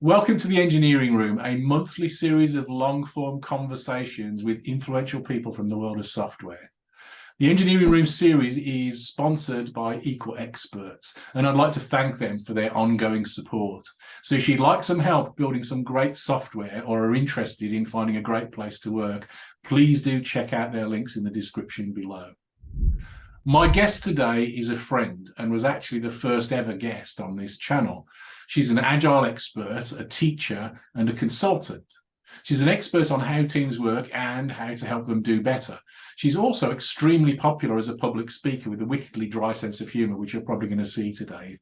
Welcome to the Engineering Room, a monthly series of long-form conversations with influential people from the world of software. The Engineering Room series is sponsored by Equal Experts, and I'd like to thank them for their ongoing support. So if you'd like some help building some great software or are interested in finding a great place to work, please do check out their links in the description below. My guest today is a friend and was actually the first ever guest on this channel. She's an agile expert, a teacher, and a consultant. She's an expert on how teams work and how to help them do better. She's also extremely popular as a public speaker with a wickedly dry sense of humour, which you're probably going to see today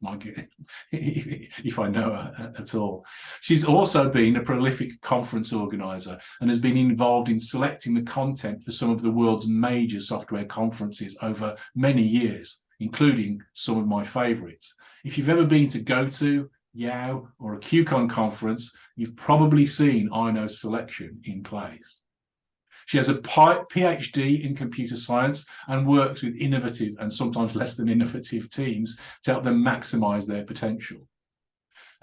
if I know her at all. She's also been a prolific conference organiser and has been involved in selecting the content for some of the world's major software conferences over many years, including some of my favourites. If you've ever been to GOTO, YOW, or a QCon conference, you've probably seen Aino's selection in place. She has a PhD in computer science and works with innovative and sometimes less than innovative teams to help them maximise their potential.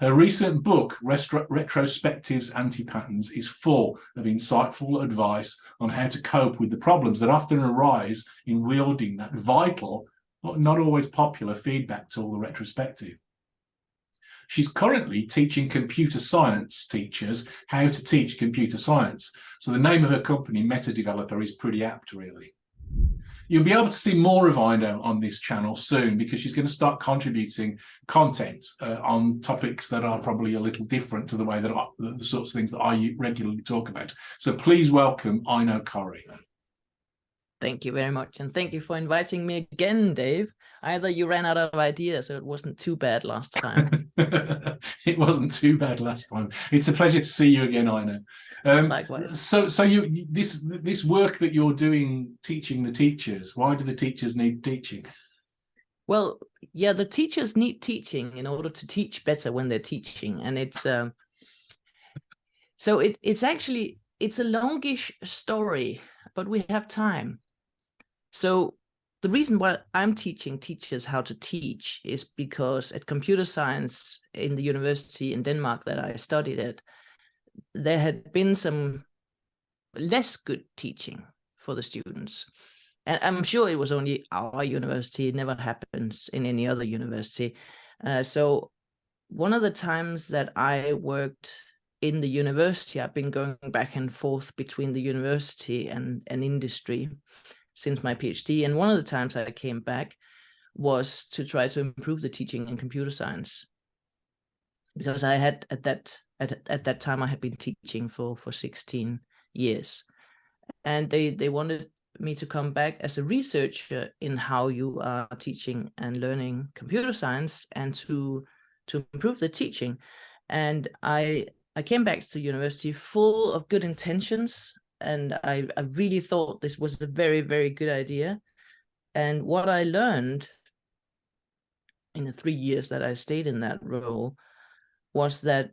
Her recent book, Retrospectives Anti-Patterns, is full of insightful advice on how to cope with the problems that often arise in wielding that vital, but not always popular feedback tool, the retrospective. She's currently teaching computer science teachers how to teach computer science. So the name of her company, Meta Developer, is pretty apt, really. You'll be able to see more of Aino on this channel soon because she's going to start contributing content on topics that are probably a little different to the way that the sorts of things that I regularly talk about. So please welcome Aino Corry. Thank you very much. And thank you for inviting me again, Dave. Either you ran out of ideas or it wasn't too bad last time. It wasn't too bad last time. It's a pleasure to see you again, Aino. Likewise. So this work that you're doing, teaching the teachers, why do the teachers need teaching? Well, yeah, the teachers need teaching in order to teach better when they're teaching. And it's it's a longish story, but we have time. So the reason why I'm teaching teachers how to teach is because at computer science in the university in Denmark that I studied at, there had been some less good teaching for the students. And I'm sure it was only our university. It never happens in any other university. So one of the times that I worked in the university, I've been going back and forth between the university and industry since my PhD. And one of the times I came back was to try to improve the teaching in computer science. Because I had at that time I had been teaching for 16 years. And they wanted me to come back as a researcher in how you are teaching and learning computer science and to improve the teaching. And I came back to university full of good intentions, and I really thought this was a very, very good idea. And what I learned in the 3 years that I stayed in that role was that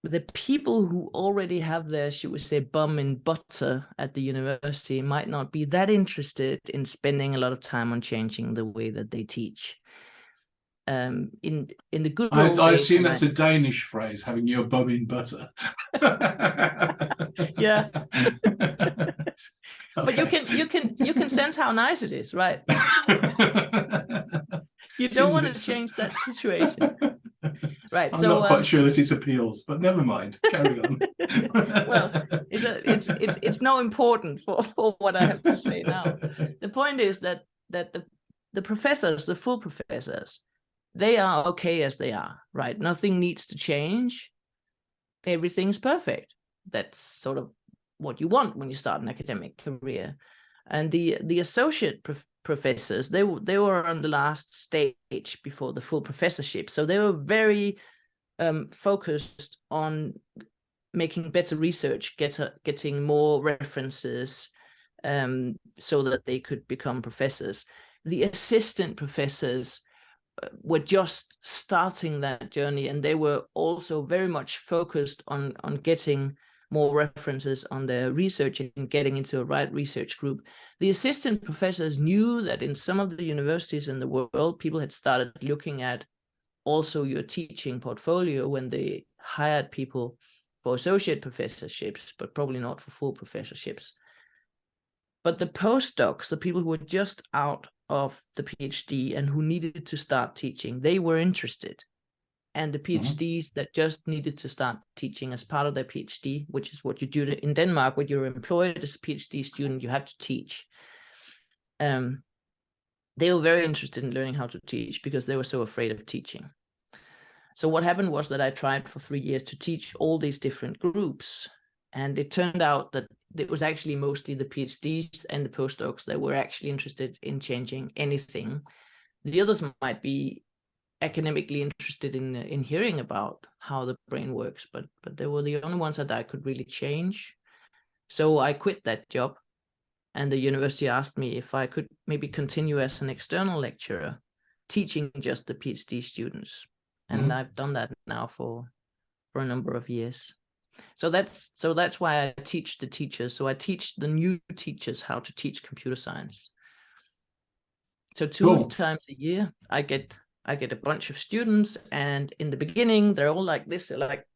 the people who already have their, should we say, bum in butter at the university might not be that interested in spending a lot of time on changing the way that they teach. In the good old I days, assume that's a Danish phrase, having your bum in butter. Yeah. Okay. But you can sense how nice it is, right? You don't want to change that situation. Right. I'm not quite sure that it appeals, but never mind. Carry on. Well, it's not important for what I have to say now. The point is that the professors, the full professors, they are okay as they are, right? Nothing needs to change. Everything's perfect. That's sort of what you want when you start an academic career. And the associate professors, they were on the last stage before the full professorship, so they were very focused on making better research, getting more references, so that they could become professors. The assistant professors were just starting that journey, and they were also very much focused on getting more references on their research and getting into a right research group. The assistant professors knew that in some of the universities in the world, people had started looking at also your teaching portfolio when they hired people for associate professorships, but probably not for full professorships. But the postdocs, the people who were just out of the PhD and who needed to start teaching, they were interested. And the PhDs that just needed to start teaching as part of their PhD, which is what you do in Denmark, when you're employed as a PhD student, you have to teach. They were very interested in learning how to teach because they were so afraid of teaching. So what happened was that I tried for 3 years to teach all these different groups. And it turned out that it was actually mostly the PhDs and the postdocs that were actually interested in changing anything. The others might be academically interested in hearing about how the brain works, but they were the only ones that I could really change. So I quit that job, and the university asked me if I could maybe continue as an external lecturer, teaching just the PhD students. And I've done that now for a number of years. So that's why I teach the teachers. So I teach the new teachers how to teach computer science. So two times a year, I get a bunch of students, and in the beginning, they're all like this. They're like,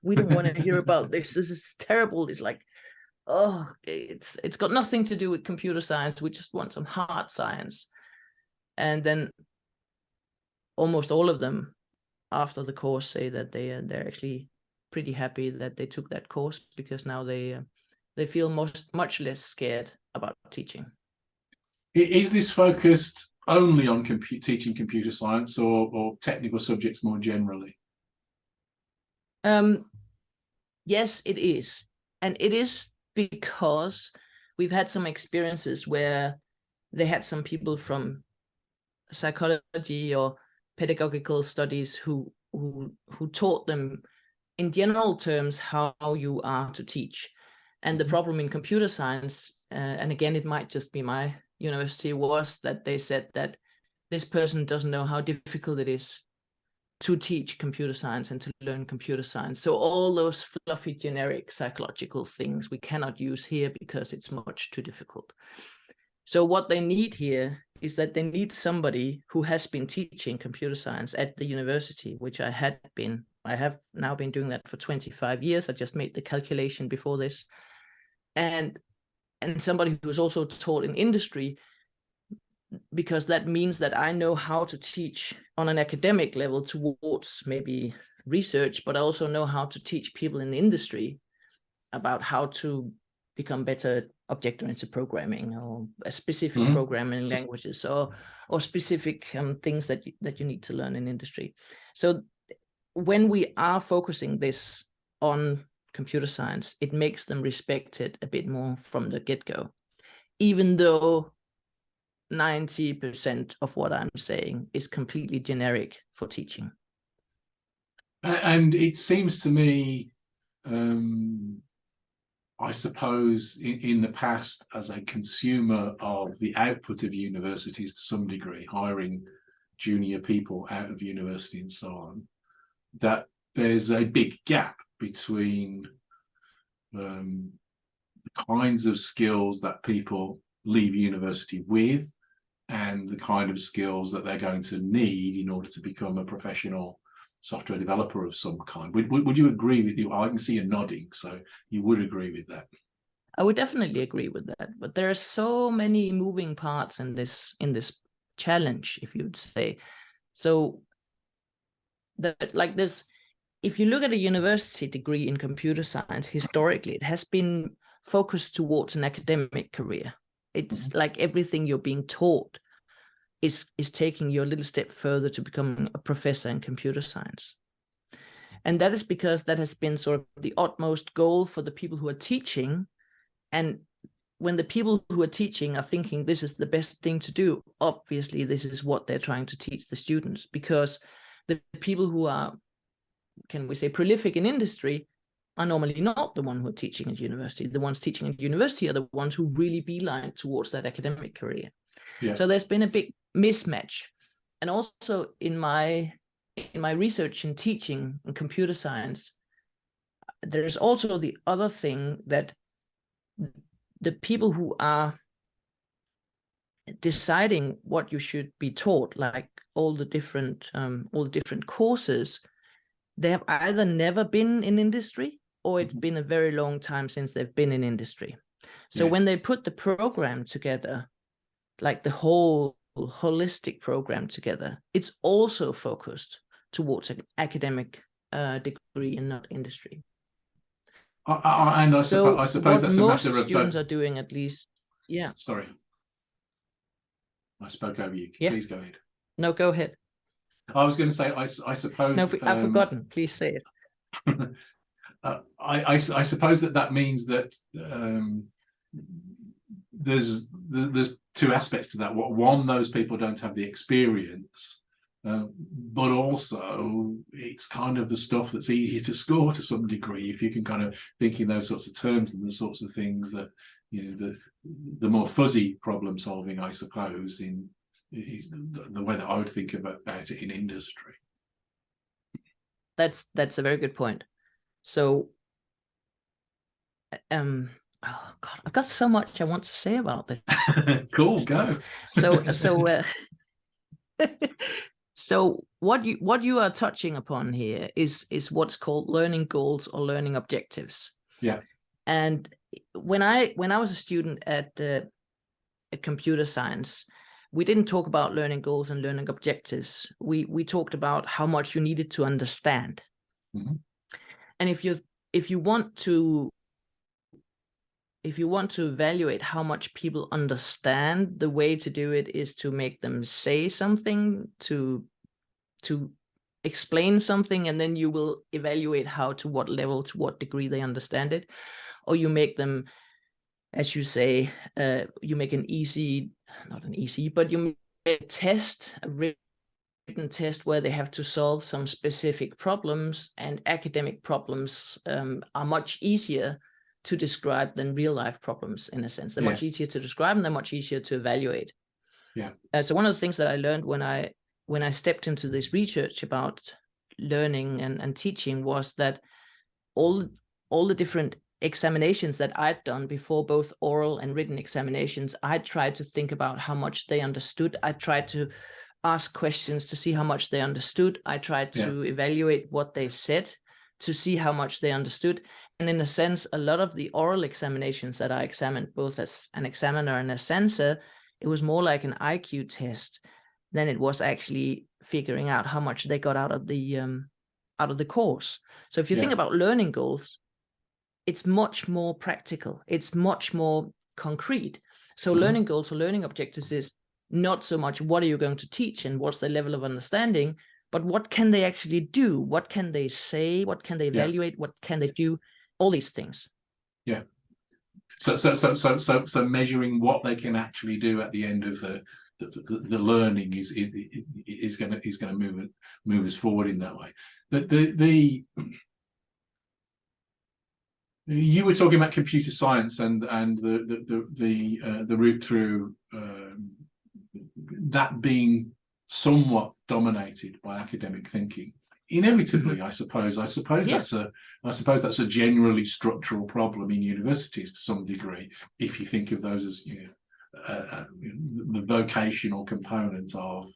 we don't want to hear about this. This is terrible. It's like, oh, it's got nothing to do with computer science. We just want some hard science. And then almost all of them after the course say that they're actually pretty happy that they took that course, because now they feel much less scared about teaching. Is this focused only on teaching computer science or technical subjects more generally? Yes, it is. And it is because we've had some experiences where they had some people from psychology or pedagogical studies who taught them in general terms how you are to teach. And the problem in computer science, and again, it might just be my university, was that they said that this person doesn't know how difficult it is to teach computer science and to learn computer science. So all those fluffy, generic psychological things we cannot use here because it's much too difficult. So what they need here is that they need somebody who has been teaching computer science at the university, which I have now been doing that for 25 years. I just made the calculation before this. And somebody who's also taught in industry, because that means that I know how to teach on an academic level towards maybe research, but I also know how to teach people in the industry about how to become better at object-oriented programming or a specific programming languages or specific things that you need to learn in industry. So when we are focusing this on computer science, it makes them respect it a bit more from the get-go, even though 90% of what I'm saying is completely generic for teaching. And it seems to me, I suppose, in the past, as a consumer of the output of universities to some degree, hiring junior people out of university and so on, that there's a big gap between the kinds of skills that people leave university with and the kind of skills that they're going to need in order to become a professional software developer of some kind. Would you agree with you? I can see you nodding, so you would agree with that. I would definitely agree with that, but there are so many moving parts in this challenge, if you'd say. So that, like this, if you look at a university degree in computer science, historically, it has been focused towards an academic career. It's like everything you're being taught is taking you a little step further to becoming a professor in computer science. And that is because that has been sort of the utmost goal for the people who are teaching. And when the people who are teaching are thinking this is the best thing to do, obviously this is what they're trying to teach the students, because the people who are, can we say, prolific in industry are normally not the one who are teaching at university. The ones teaching at university are the ones who really beeline towards that academic career. Yeah. So there's been a big mismatch. And also in my research in teaching in computer science, there's also the other thing that the people who are deciding what you should be taught, like all the different courses, they have either never been in industry or it's been a very long time since they've been in industry. So when they put the program together, like the whole holistic program together, it's also focused towards an academic degree and not industry. And I suppose that's a matter of both. Students are doing, at least. Yeah. Sorry, I spoke over you. Yeah. Please go ahead. No, go ahead. I was going to say, I suppose. No, I've forgotten. Please say it. I suppose that means that there's two aspects to that. One, those people don't have the experience, but also it's kind of the stuff that's easier to score to some degree if you can kind of think in those sorts of terms and the sorts of things that, you know, the more fuzzy problem solving, I suppose, in the way that I would think about it in industry. That's a very good point. So, oh God, I've got so much I want to say about this. Cool, go. So what you are touching upon here is what's called learning goals or learning objectives. Yeah. And when I was a student at computer science, we didn't talk about learning goals and learning objectives. We talked about how much you needed to understand. Mm-hmm. And if you want to evaluate how much people understand, the way to do it is to make them say something, to explain something, and then you will evaluate to what level, to what degree they understand it. Or you make them, as you say, you make but you make a test, a written test where they have to solve some specific problems, and academic problems are much easier to describe than real life problems, in a sense. They're much easier to describe and they're much easier to evaluate. Yeah. So one of the things that I learned when I stepped into this research about learning and teaching was that all the different examinations that I'd done before, both oral and written examinations, I tried to think about how much they understood. I tried to ask questions to see how much they understood. I tried to evaluate what they said to see how much they understood. And in a sense, a lot of the oral examinations that I examined, both as an examiner and a censor, it was more like an IQ test than it was actually figuring out how much they got out of the course. So if you think about learning goals, it's much more practical. It's much more concrete. So learning goals or learning objectives is not so much what are you going to teach and what's the level of understanding, but what can they actually do? What can they say? What can they evaluate? What can they do? All these things. Yeah. So measuring what they can actually do at the end of the learning is going to move us forward in that way. You were talking about computer science and the route through that being somewhat dominated by academic thinking. Inevitably, I suppose that's a generally structural problem in universities to some degree. If you think of those as the vocational component of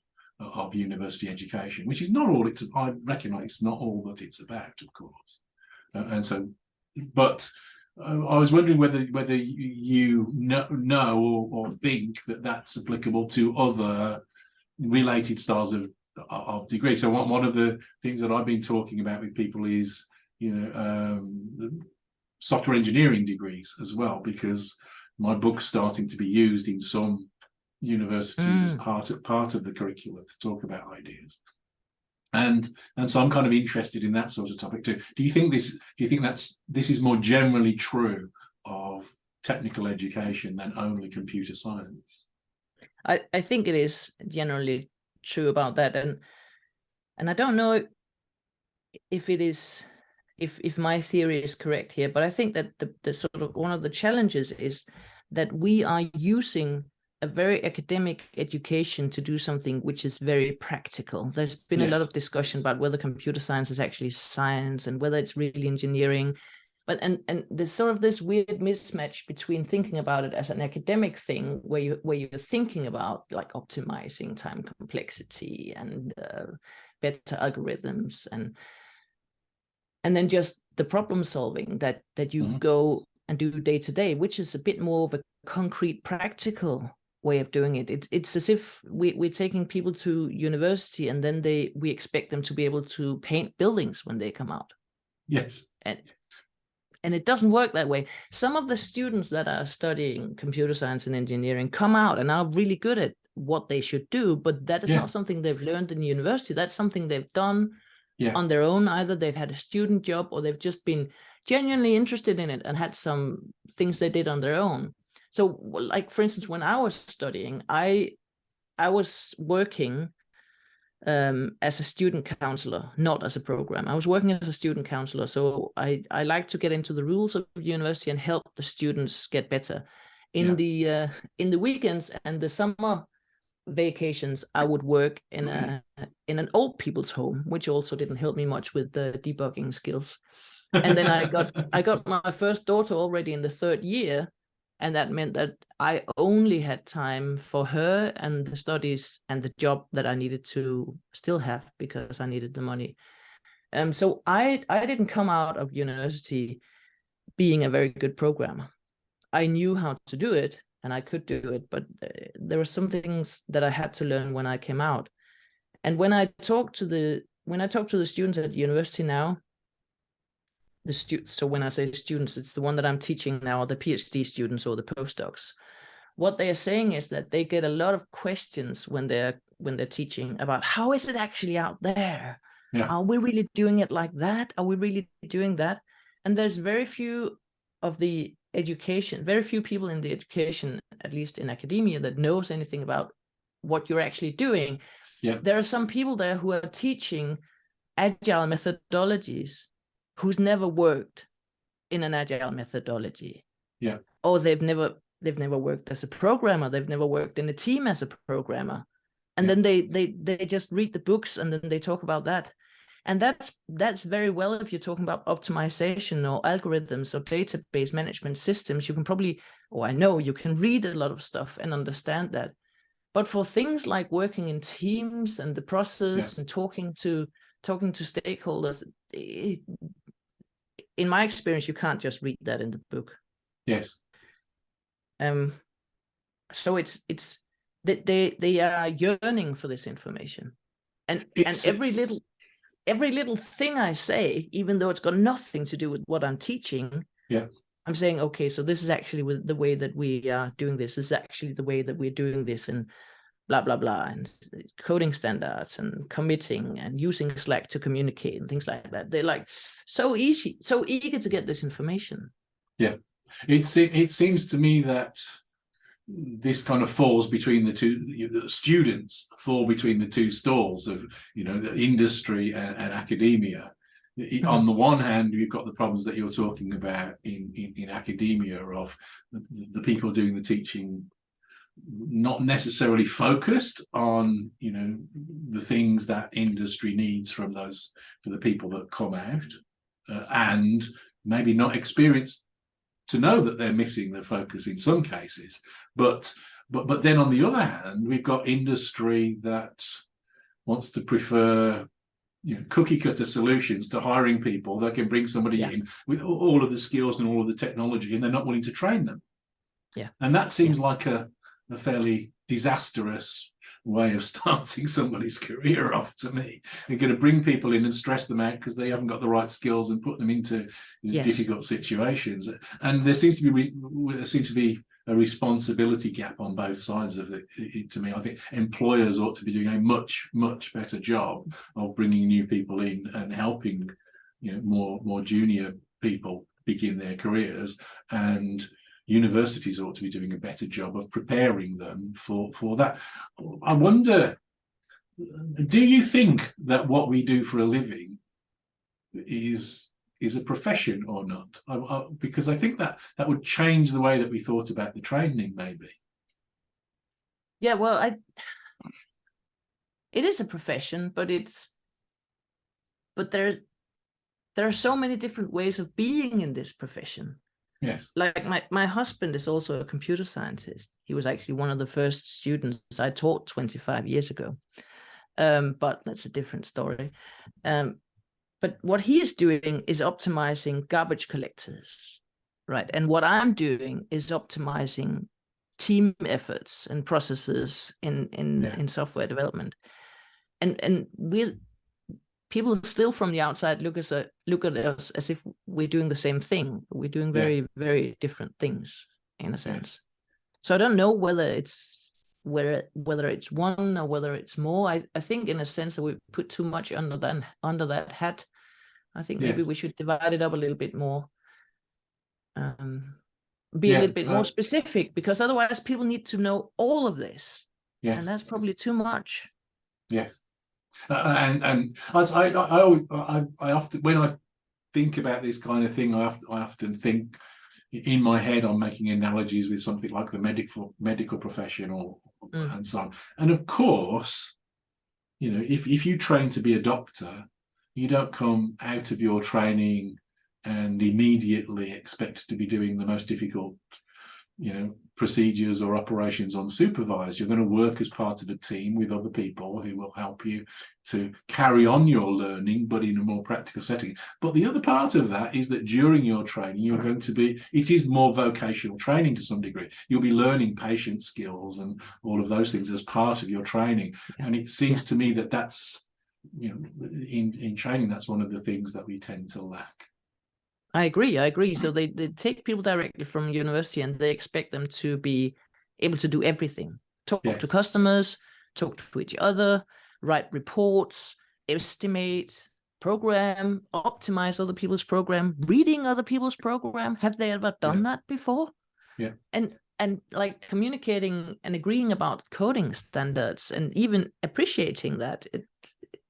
university education, which is not all it's. I recognise it's not all that it's about, of course, and so. But I was wondering whether you know or think that that's applicable to other related styles of degree. So one of the things that I've been talking about with people is, software engineering degrees as well, because my book's starting to be used in some universities as part of the curriculum to talk about ideas. And so I'm kind of interested in that sort of topic too. Do you think this is more generally true of technical education than only computer science? I think it is generally true about that, and I don't know if it is if my theory is correct here, but I think that the sort of one of the challenges is that we are using a very academic education to do something which is very practical. There's been a lot of discussion about whether computer science is actually science and whether it's really engineering. But and there's sort of this weird mismatch between thinking about it as an academic thing, where you're thinking about like optimizing time complexity and better algorithms, and then just the problem solving that you go and do day to day, which is a bit more of a concrete, practical way of doing it. It's as if we're taking people to university and then we expect them to be able to paint buildings when they come out. Yes. And it doesn't work that way. Some of the students that are studying computer science and engineering come out and are really good at what they should do, but that is not something they've learned in university. That's something they've done on their own. Either they've had a student job or they've just been genuinely interested in it and had some things they did on their own. So like, for instance, when I was studying, I was working as a student counselor, not as a program. I was working as a student counselor. So I like to get into the rules of the university and help the students get better. In the weekends and the summer vacations, I would work in an old people's home, which also didn't help me much with the debugging skills. And then I got my first daughter already in the third year, and that meant that I only had time for her and the studies and the job that I needed to still have because I needed the money. So I didn't come out of university being a very good programmer. I knew how to do it and I could do it, but there were some things that I had to learn when I came out. And when I talk to the students at university now, so when I say students, it's the one that I'm teaching now, the PhD students or the postdocs. What they are saying is that they get a lot of questions when they're teaching about how is it actually out there? Yeah. Are we really doing it like that? Are we really doing that? And there's very few of the education, very few people in the education, at least in academia, that knows anything about what you're actually doing. Yeah. There are some people there who are teaching agile methodologies who's never worked in an agile methodology. Yeah. Or they've never worked as a programmer, they've never worked in a team as a programmer. And then they just read the books and then they talk about that. And that's very well if you're talking about optimization or algorithms or database management systems. You can probably, or I know you can read a lot of stuff and understand that. But for things like working in teams and the process and talking to stakeholders, in my experience, you can't just read that in the book. Yes. So it's they are yearning for this information, and every little thing I say, even though it's got nothing to do with what I'm teaching, I'm saying, okay, so this is actually the way that we are doing this. This is actually the way that we're doing this, and blah blah blah, and coding standards and committing and using Slack to communicate and things like that. They're like so eager to get this information. Yeah, it seems to me that this kind of falls between the two. The students fall between the two stalls of the industry and academia. On the one hand, you've got the problems that you're talking about in academia of the people doing the teaching not necessarily focused on the things that industry needs for the people that come out, and maybe not experienced to know that they're missing the focus in some cases. But then on the other hand, we've got industry that wants to prefer cookie cutter solutions to hiring people that can bring somebody in with all of the skills and all of the technology, and they're not willing to train them. And that seems like a fairly disastrous way of starting somebody's career off to me. You're going to bring people in and stress them out because they haven't got the right skills and put them into difficult situations. And there seems to be a responsibility gap on both sides of it. To me, I think employers ought to be doing a much, much better job of bringing new people in and helping more junior people begin their careers, and universities ought to be doing a better job of preparing them for that. I wonder, do you think that what we do for a living is a profession or not? Because I think that would change the way that we thought about the training, maybe. Yeah, well, it is a profession, but there are so many different ways of being in this profession. Yes. Like my husband is also a computer scientist. He was actually one of the first students I taught 25 years ago. But that's a different story. But what he is doing is optimizing garbage collectors, right? And what I'm doing is optimizing team efforts and processes in software development. And people still from the outside look at us as if we're doing the same thing. We're doing very, very different things in a sense. So I don't know whether it's one or whether it's more. I think in a sense that we put too much under that hat. I think maybe we should divide it up a little bit more. Be a little bit more specific, because otherwise people need to know all of this. Yes. And that's probably too much. Yes. And as I often, when I think about this kind of thing, I often think in my head I'm making analogies with something like the medical profession and so on. And of course, you know, if you train to be a doctor, you don't come out of your training and immediately expect to be doing the most difficult, you know, procedures or operations unsupervised. You're going to work as part of a team with other people who will help you to carry on your learning, but in a more practical setting. But the other part of that is that during your training, you're going to be, it is more vocational training to some degree. You'll be learning patient skills and all of those things as part of your training. And it seems to me that that's, you know, in training, that's one of the things that we tend to lack. I agree. So they take people directly from university and they expect them to be able to do everything. Talk to customers, talk to each other, write reports, estimate, program, optimize other people's program, reading other people's program. Have they ever done that before? Yeah. And like communicating and agreeing about coding standards and even appreciating that.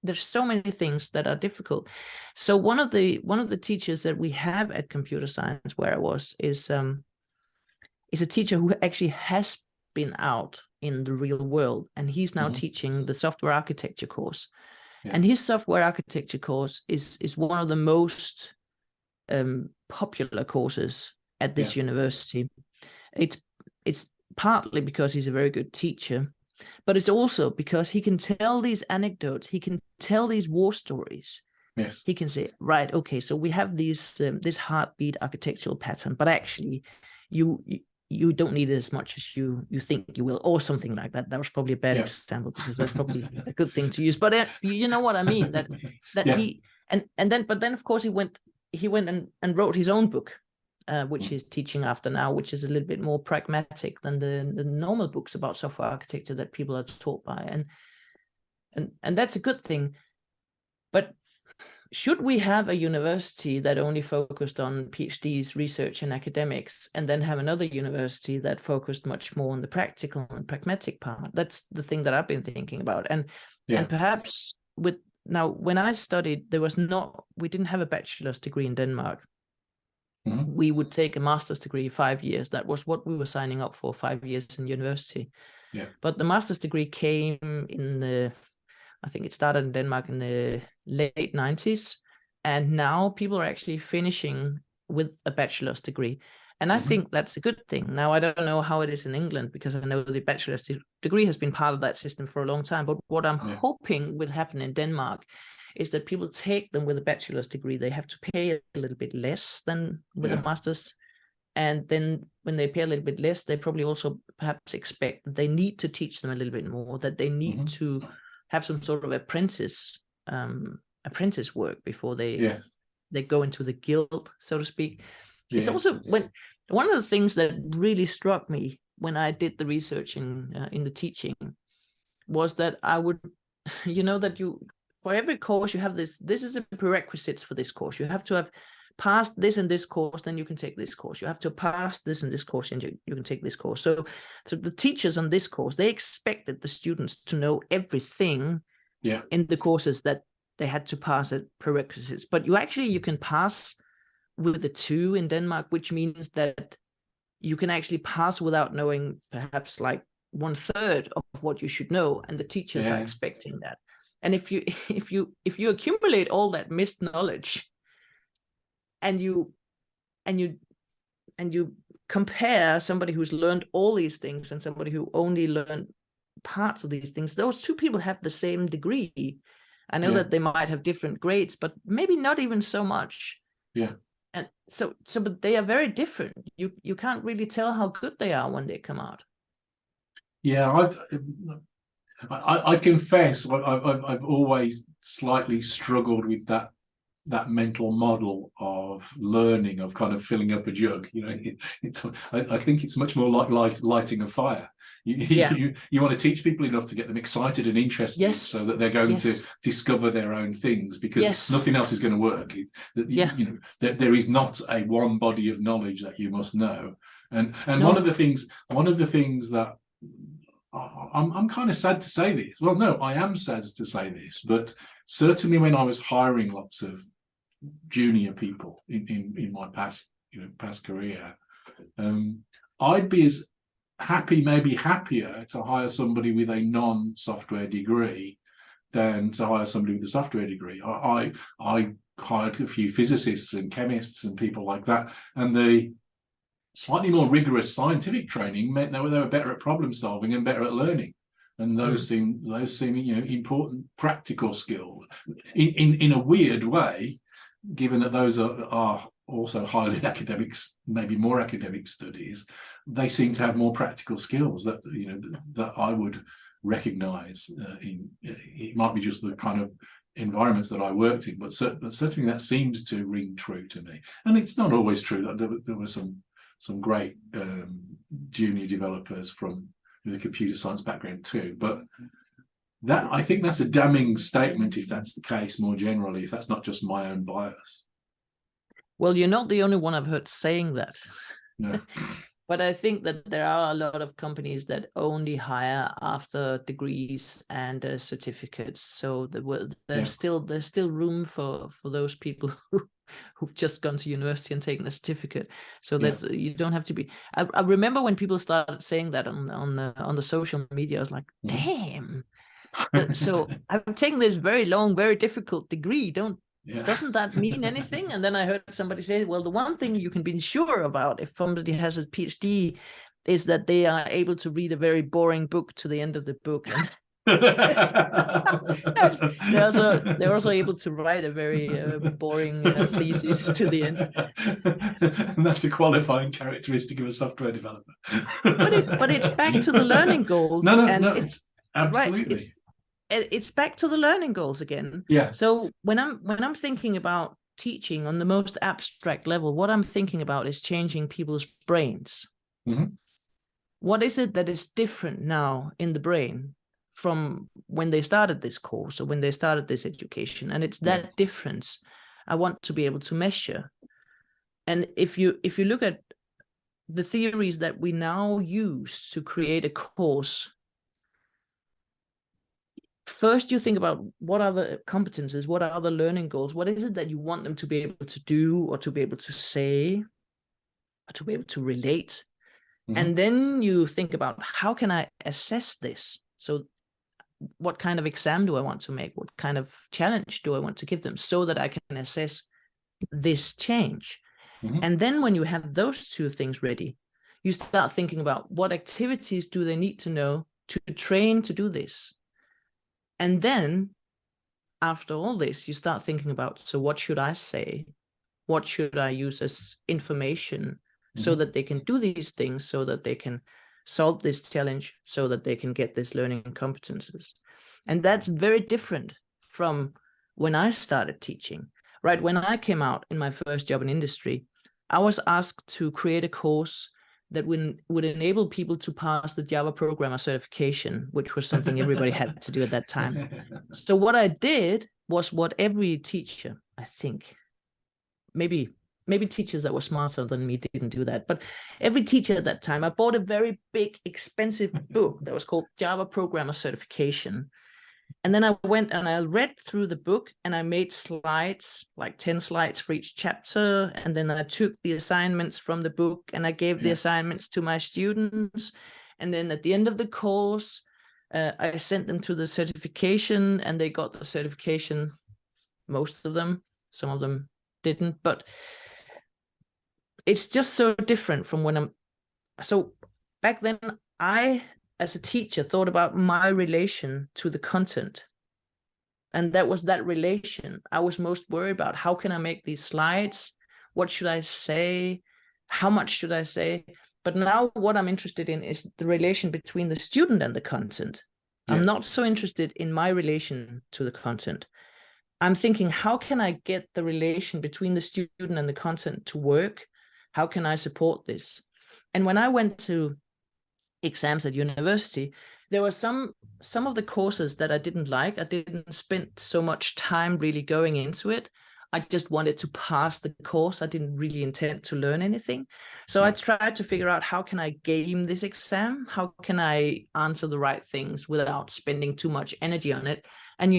There's so many things that are difficult. So one of the teachers that we have at computer science where I was is a teacher who actually has been out in the real world, and he's now teaching the software architecture course. And his software architecture course is one of the most popular courses at this university. It's partly because he's a very good teacher, but it's also because he can tell these anecdotes. He can tell these war stories. Yes. He can say, right, okay, so we have these this heartbeat architectural pattern, but actually, you don't need it as much as you think you will, or something like that. That was probably a bad example, because that's probably a good thing to use. But you know what I mean? That he and then of course he went and wrote his own book. Which he's teaching after now, which is a little bit more pragmatic than the normal books about software architecture that people are taught by, and that's a good thing. But should we have a university that only focused on PhDs, research, and academics, and then have another university that focused much more on the practical and pragmatic part? That's the thing that I've been thinking about, and perhaps when I studied, we didn't have a bachelor's degree in Denmark. We would take a master's degree 5 years. That was what we were signing up for, 5 years in university. Yeah. But the master's degree came I think it started in Denmark in the late 90s. And now people are actually finishing with a bachelor's degree. And I think that's a good thing. Now, I don't know how it is in England, because I know the bachelor's degree has been part of that system for a long time. But what I'm hoping will happen in Denmark is that people take them with a bachelor's degree. They have to pay a little bit less than with a master's. And then when they pay a little bit less, they probably also perhaps expect that they need to teach them a little bit more, that they need to have some sort of apprentice work before they go into the guild, so to speak. Yeah. It's also one of the things that really struck me when I did the research in the teaching was that I would, for every course you have this is a prerequisites for this course. You have to have passed this and this course, then you can take this course. You have to pass this and this course, and you can take this course. So the teachers on this course, they expected the students to know everything in the courses that they had to pass at prerequisites. But you can pass with a 2 in Denmark, which means that you can actually pass without knowing perhaps like 1/3 of what you should know, and the teachers are expecting that. And if you accumulate all that missed knowledge, and you compare somebody who's learned all these things and somebody who only learned parts of these things, those two people have the same degree. I know that they might have different grades, but maybe not even so much. Yeah. And so but they are very different. You can't really tell how good they are when they come out. Yeah, I confess I've always slightly struggled with that mental model of learning, of kind of filling up a jug. You know, I think it's much more like lighting a fire. You want to teach people enough to get them excited and interested, so that they're going to discover their own things, because nothing else is going to work. You know, there is not a one body of knowledge that you must know. And one of the things that I'm kind of sad to say this. Well, no, I am sad to say this, but certainly when I was hiring lots of junior people in my past career, I'd be as happy, maybe happier, to hire somebody with a non-software degree than to hire somebody with a software degree. I hired a few physicists and chemists and people like that, and the slightly more rigorous scientific training meant they were better at problem solving and better at learning. And those seem important practical skills in a weird way, given that those are also highly academics, maybe more academic studies. They seem to have more practical skills that that I would recognize. It might be just the kind of environments that I worked in, but certainly that seems to ring true to me. And it's not always true. That there were some great junior developers with a computer science background too, but I think that's a damning statement if that's the case more generally, if that's not just my own bias. Well, you're not the only one I've heard saying that. No. But I think that there are a lot of companies that only hire after degrees and certificates. So there's still room for those people who've just gone to university and taken a certificate. So that you don't have to be. I remember when people started saying that on the social media, I was like, damn. So I've taken this very long, very difficult degree. Doesn't that mean anything? And then I heard somebody say, well, the one thing you can be sure about if somebody has a PhD is that they are able to read a very boring book to the end of the book. And they're also able to write a very boring thesis to the end. And that's a qualifying characteristic of a software developer. but it's back to the learning goals. No, it's absolutely. Right, it's back to the learning goals again. Yeah. So when I'm thinking about teaching on the most abstract level, what I'm thinking about is changing people's brains. What is it that is different now in the brain from when they started this course or when they started this education? And it's that difference I want to be able to measure. And if you look at the theories that we now use to create a course, first you think about what are the competences, what are the learning goals, what is it that you want them to be able to do or to be able to say or to be able to relate. And then you think about, how can I assess this? So what kind of exam do I want to make? What kind of challenge do I want to give them so that I can assess this change? And then when you have those two things ready, you start thinking about what activities do they need to know to train to do this. And then after all this, you start thinking about, so what should I say? What should I use as information so that they can do these things, so that they can solve this challenge, so that they can get this learning competences? And that's very different from when I started teaching, right? When I came out in my first job in industry, I was asked to create a course that would enable people to pass the Java programmer certification, which was something everybody had to do at that time. So what I did was what every teacher, I think, maybe teachers that were smarter than me didn't do that, but every teacher at that time, I bought a very big, expensive book that was called Java Programmer Certification. And then I went and I read through the book and I made slides, like 10 slides for each chapter. And then I took the assignments from the book and I gave the assignments to my students. And then at the end of the course, I sent them to the certification and they got the certification, most of them. Some of them didn't. But it's just so different from when so back then I, as a teacher, thought about my relation to the content. And that was that relation I was most worried about. How can I make these slides? What should I say? How much should I say? But now what I'm interested in is the relation between the student and the content. Yeah. I'm not so interested in my relation to the content. I'm thinking, how can I get the relation between the student and the content to work? How can I support this? And when I went to exams at university, there were some of the courses that I didn't like. I didn't spend so much time really going into it. I just wanted to pass the course. I didn't really intend to learn anything. So I tried to figure out, how can I game this exam? How can I answer the right things without spending too much energy on it? And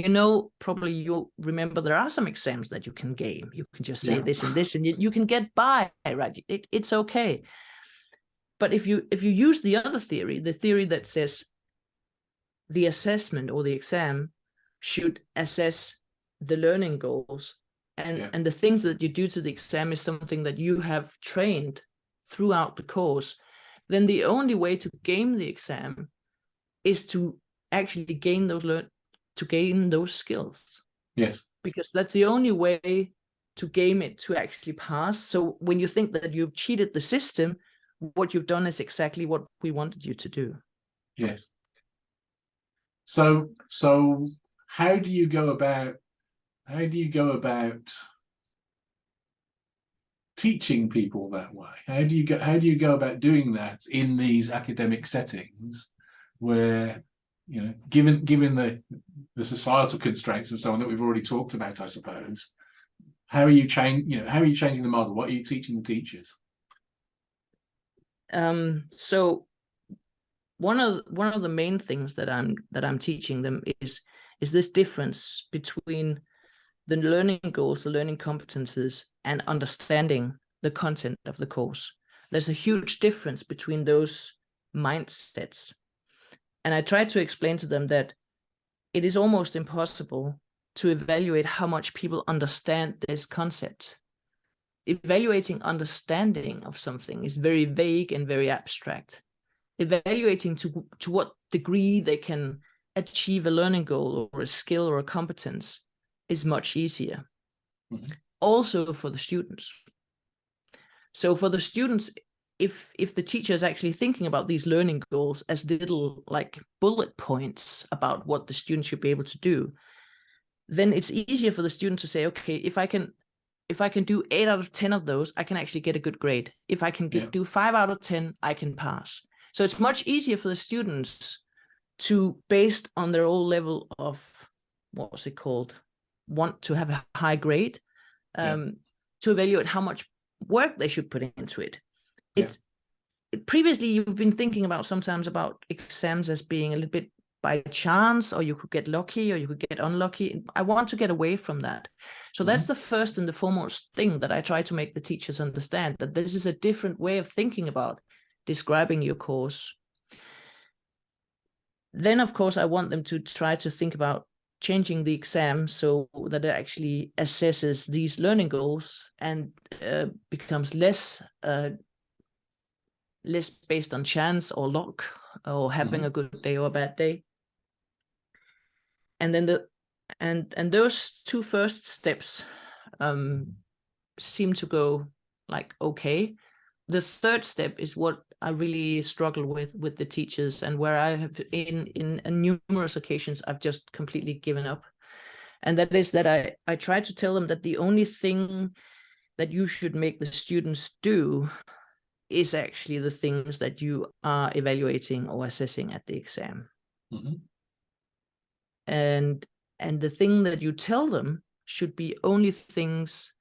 probably you'll remember there are some exams that you can game. You can just say this and this, and you can get by, right? It's okay. But if you use the other theory, the theory that says the assessment or the exam should assess the learning goals, and the things that you do to the exam is something that you have trained throughout the course, then the only way to game the exam is to actually gain those skills. Yes. Because that's the only way to game it, to actually pass. So when you think that you've cheated the system, what you've done is exactly what we wanted you to do. Yes. So how do you go about teaching people that way? How do you go about doing that in these academic settings where, given the societal constraints and so on that we've already talked about, I suppose, how are you changing the model? What are you teaching the teachers? So one of the main things that I'm teaching them is this difference between the learning goals, the learning competences, and understanding the content of the course. There's a huge difference between those mindsets. And I try to explain to them that it is almost impossible to evaluate how much people understand this concept. Evaluating understanding of something is very vague and very abstract. Evaluating to what degree they can achieve a learning goal or a skill or a competence is much easier. Mm-hmm. Also for the students. So for the students, if the teacher is actually thinking about these learning goals as little like bullet points about what the student should be able to do, then it's easier for the student to say, okay, if I can do 8 out of 10 of those, I can actually get a good grade. If I can do 5 out of 10, I can pass. So it's much easier for the students to, based on their own level of, what was it called, want to have a high grade, to evaluate how much work they should put into it. Previously, you've been thinking about sometimes about exams as being a little bit by chance, or you could get lucky or you could get unlucky. I want to get away from that. So that's the first and the foremost thing that I try to make the teachers understand, that this is a different way of thinking about describing your course. Then, of course, I want them to try to think about changing the exam so that it actually assesses these learning goals and becomes less based on chance or luck or having a good day or a bad day. And then and those two first steps seem to go like okay. The third step is what I really struggle with the teachers, and where I have in numerous occasions I've just completely given up. And that is that I try to tell them that the only thing that you should make the students do is actually the things that you are evaluating or assessing at the exam. And the thing that you tell them should be only things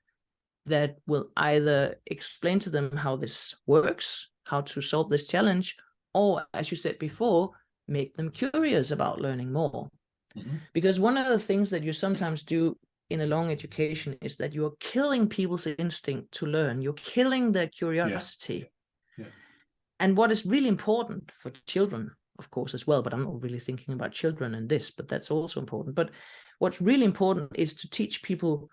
that will either explain to them how this works, how to solve this challenge, or, as you said before, make them curious about learning more. Because one of the things that you sometimes do in a long education is that you're killing people's instinct to learn. You're killing their curiosity. And what is really important for children, of course, as well, but I'm not really thinking about children in this, but that's also important. But what's really important is to teach people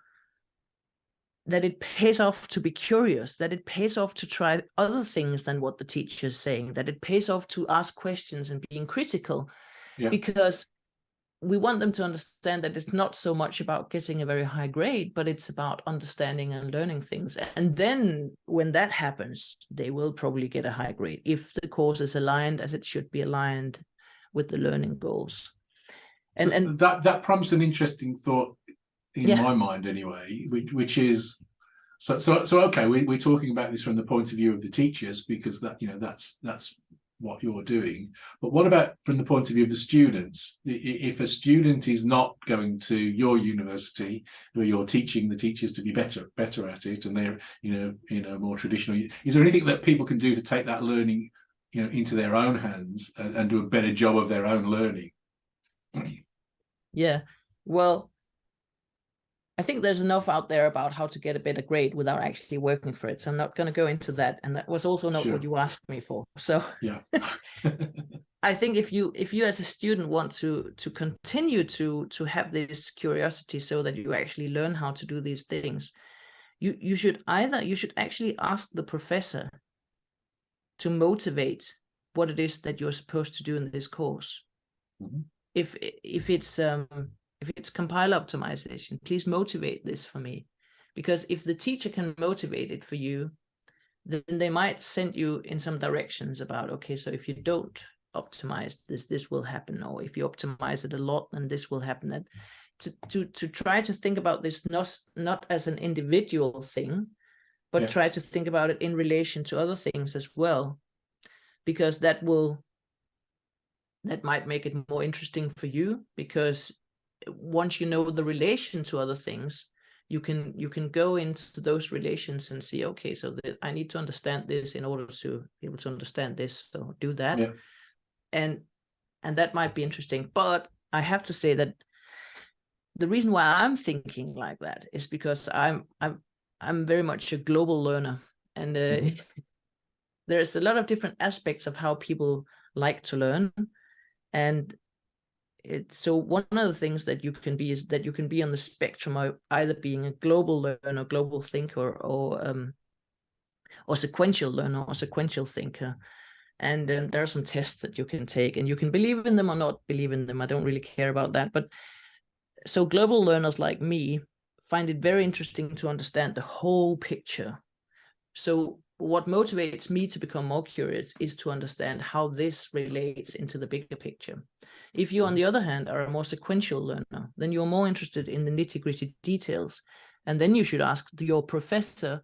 that it pays off to be curious, that it pays off to try other things than what the teacher is saying, that it pays off to ask questions and being critical, because we want them to understand that it's not so much about getting a very high grade, but it's about understanding and learning things. And then when that happens, they will probably get a high grade if the course is aligned as it should be aligned with the learning goals. And that prompts an interesting thought in my mind anyway, which is so okay, we're talking about this from the point of view of the teachers, because that, you know, that's what you're doing. But what about from the point of view of the students? If a student is not going to your university where you're teaching the teachers to be better at it, and they're, you know, in a more traditional, is there anything that people can do to take that learning, you know, into their own hands and do a better job of their own learning? Yeah, well, I think there's enough out there about how to get a better grade without actually working for it. So I'm not going to go into that. And that was also not what you asked me for. So yeah, I think if you as a student want to continue to have this curiosity so that you actually learn how to do these things, you should actually ask the professor to motivate what it is that you're supposed to do in this course. Mm-hmm. If it's compile optimization, please motivate this for me. Because if the teacher can motivate it for you, then they might send you in some directions about, okay, so if you don't optimize this, this will happen. Or if you optimize it a lot, then this will happen. And to try to think about this not as an individual thing, but try to think about it in relation to other things as well. Because that might make it more interesting for you, because once you know the relation to other things, you can go into those relations and see, okay, so I need to understand this in order to be able to understand this, so do that. And that might be interesting. But I have to say that the reason why I'm thinking like that is because I'm very much a global learner, and there's a lot of different aspects of how people like to learn. And so one of the things that you can be is that you can be on the spectrum of either being a global learner, global thinker, or sequential learner or sequential thinker. And there are some tests that you can take, and you can believe in them or not believe in them. I don't really care about that. But so global learners like me find it very interesting to understand the whole picture. So what motivates me to become more curious is to understand how this relates into the bigger picture. If you, on the other hand, are a more sequential learner, then you're more interested in the nitty-gritty details. And then you should ask your professor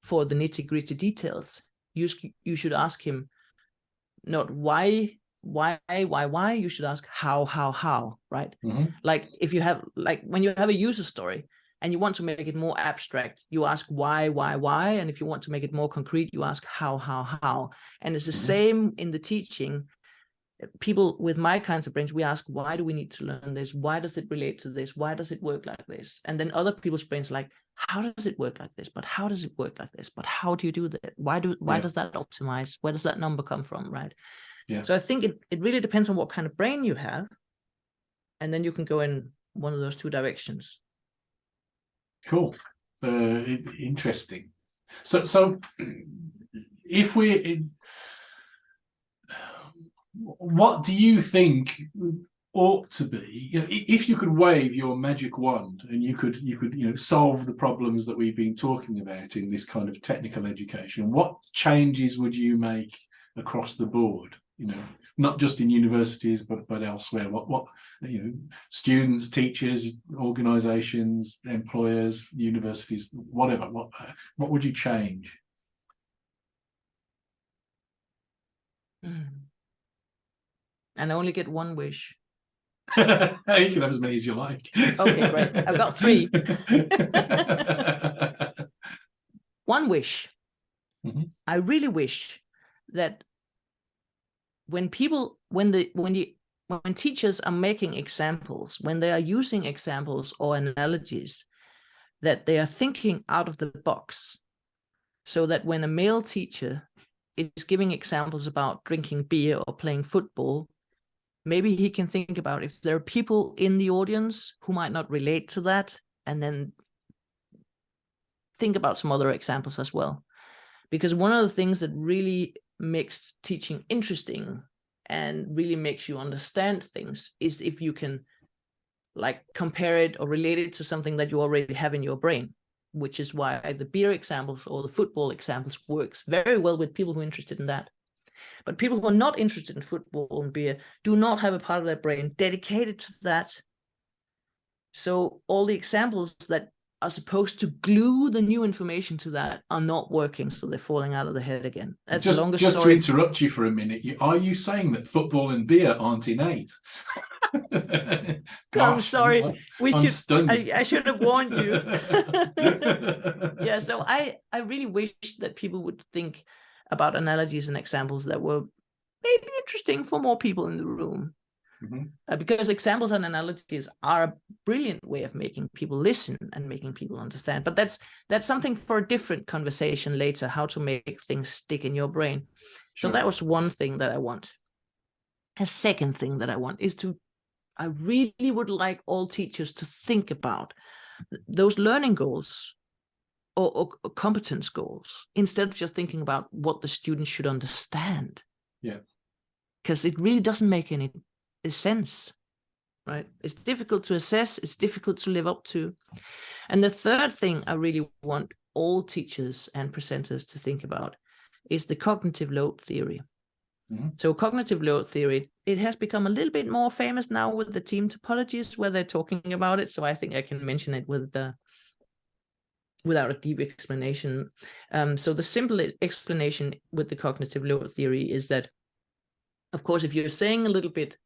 for the nitty-gritty details. You should ask him not why, you should ask how, right? Like if you have, like when you have a user story, and you want to make it more abstract, you ask why, and if you want to make it more concrete, you ask how. And it's the same in the teaching. People with my kinds of brains, we ask, why do we need to learn this? Why does it relate to this? Why does it work like this? And then other people's brains are like, how does it work like this? But how does it work like this? But how do you do that? Why does that optimize? Where does that number come from, right? So I think it really depends on what kind of brain you have. And then you can go in one of those two directions. Cool. Interesting. So if we, what do you think ought to be, you know, if you could wave your magic wand and you could solve the problems that we've been talking about in this kind of technical education, what changes would you make across the board? You know, not just in universities but elsewhere. What students, teachers, organizations, employers, universities, whatever, what would you change? And I only get one wish. You can have as many as you like. Okay, great. I've got 3. One wish. I really wish that when teachers are making examples, when they are using examples or analogies, that they are thinking out of the box, so that when a male teacher is giving examples about drinking beer or playing football, maybe he can think about if there are people in the audience who might not relate to that, and then think about some other examples as well, because one of the things that really makes teaching interesting and really makes you understand things is if you can like compare it or relate it to something that you already have in your brain, which is why the beer examples or the football examples works very well with people who are interested in that. But people who are not interested in football and beer do not have a part of their brain dedicated to that. So all the examples that are supposed to glue the new information to that are not working, so they're falling out of the head again. That's a longer just story. to interrupt you for a minute, are you saying that football and beer aren't innate? Gosh, I'm sorry. I'm stunned. I should have warned you. Yeah, so I really wish that people would think about analogies and examples that were maybe interesting for more people in the room. Because examples and analogies are a brilliant way of making people listen and making people understand. But that's something for a different conversation later, how to make things stick in your brain. Sure. So that was one thing that I want. A second thing that I want is I really would like all teachers to think about those learning goals or competence goals instead of just thinking about what the students should understand. Yeah. Because it really doesn't make any sense, right? It's difficult to assess, it's difficult to live up to. And the third thing I really want all teachers and presenters to think about is the cognitive load theory. So cognitive load theory, it has become a little bit more famous now with the team topologies where they're talking about it. So I think I can mention it without a deep explanation. So the simple explanation with the cognitive load theory is that, of course, if you're saying a little bit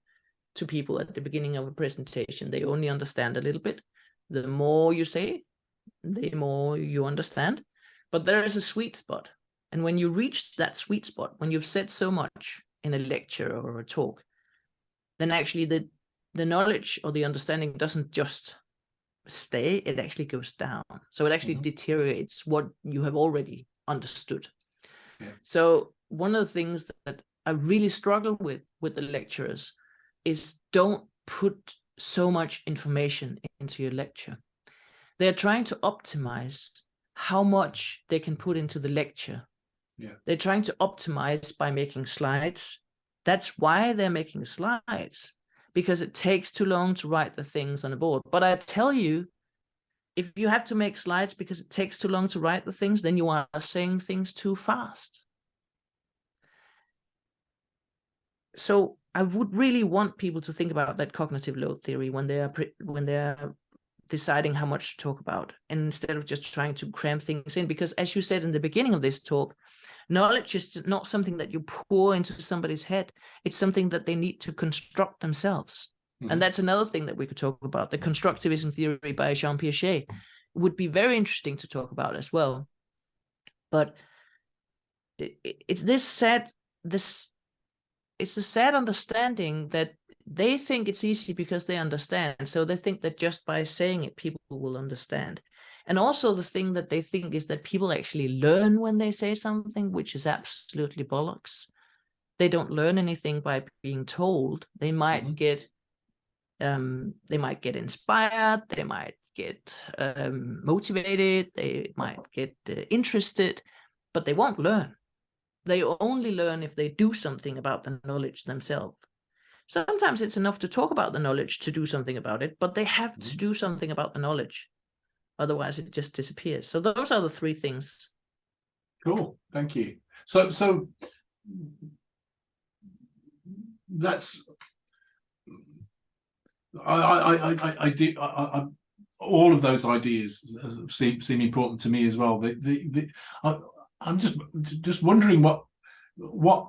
to people at the beginning of a presentation, they only understand a little bit. The more you say, the more you understand. But there is a sweet spot. And when you reach that sweet spot, when you've said so much in a lecture or a talk, then actually the knowledge or the understanding doesn't just stay, it actually goes down. So it actually deteriorates what you have already understood. Yeah. So one of the things that I really struggle with the lecturers is don't put so much information into your lecture. They're trying to optimize how much they can put into the lecture. Yeah. They're trying to optimize by making slides. That's why they're making slides, because it takes too long to write the things on a board. But I tell you, if you have to make slides because it takes too long to write the things, then you are saying things too fast. So I would really want people to think about that cognitive load theory when they are deciding how much to talk about, and instead of just trying to cram things in. Because as you said in the beginning of this talk, knowledge is not something that you pour into somebody's head. It's something that they need to construct themselves. And that's another thing that we could talk about. The constructivism theory by Jean Piaget would be very interesting to talk about as well. But it's a sad understanding that they think it's easy because they understand. So they think that just by saying it, people will understand. And also the thing that they think is that people actually learn when they say something, which is absolutely bollocks. They don't learn anything by being told. They might get inspired, they might get motivated, they might get interested, but they won't learn. They only learn if they do something about the knowledge themselves. Sometimes it's enough to talk about the knowledge to do something about it, but they have to do something about the knowledge. Otherwise, it just disappears. So those are the three things. Cool, thank you. So that's I do. All of those ideas seem important to me as well. I'm just wondering what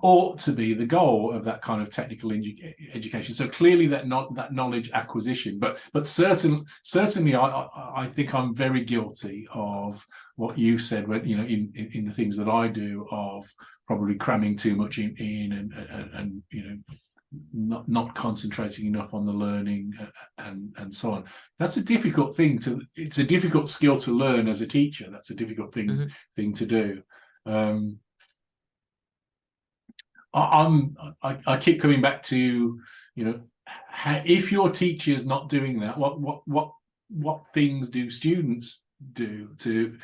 ought to be the goal of that kind of technical education. So clearly that knowledge acquisition, but certainly I think I'm very guilty of what you've said when, you know, in the things that I do, of probably cramming too much in and you know, not concentrating enough on the learning and so on. That's a difficult thing it's a difficult skill to learn as a teacher. That's a difficult thing to do. I keep coming back to, you know, if your teacher's not doing that, what things do students do to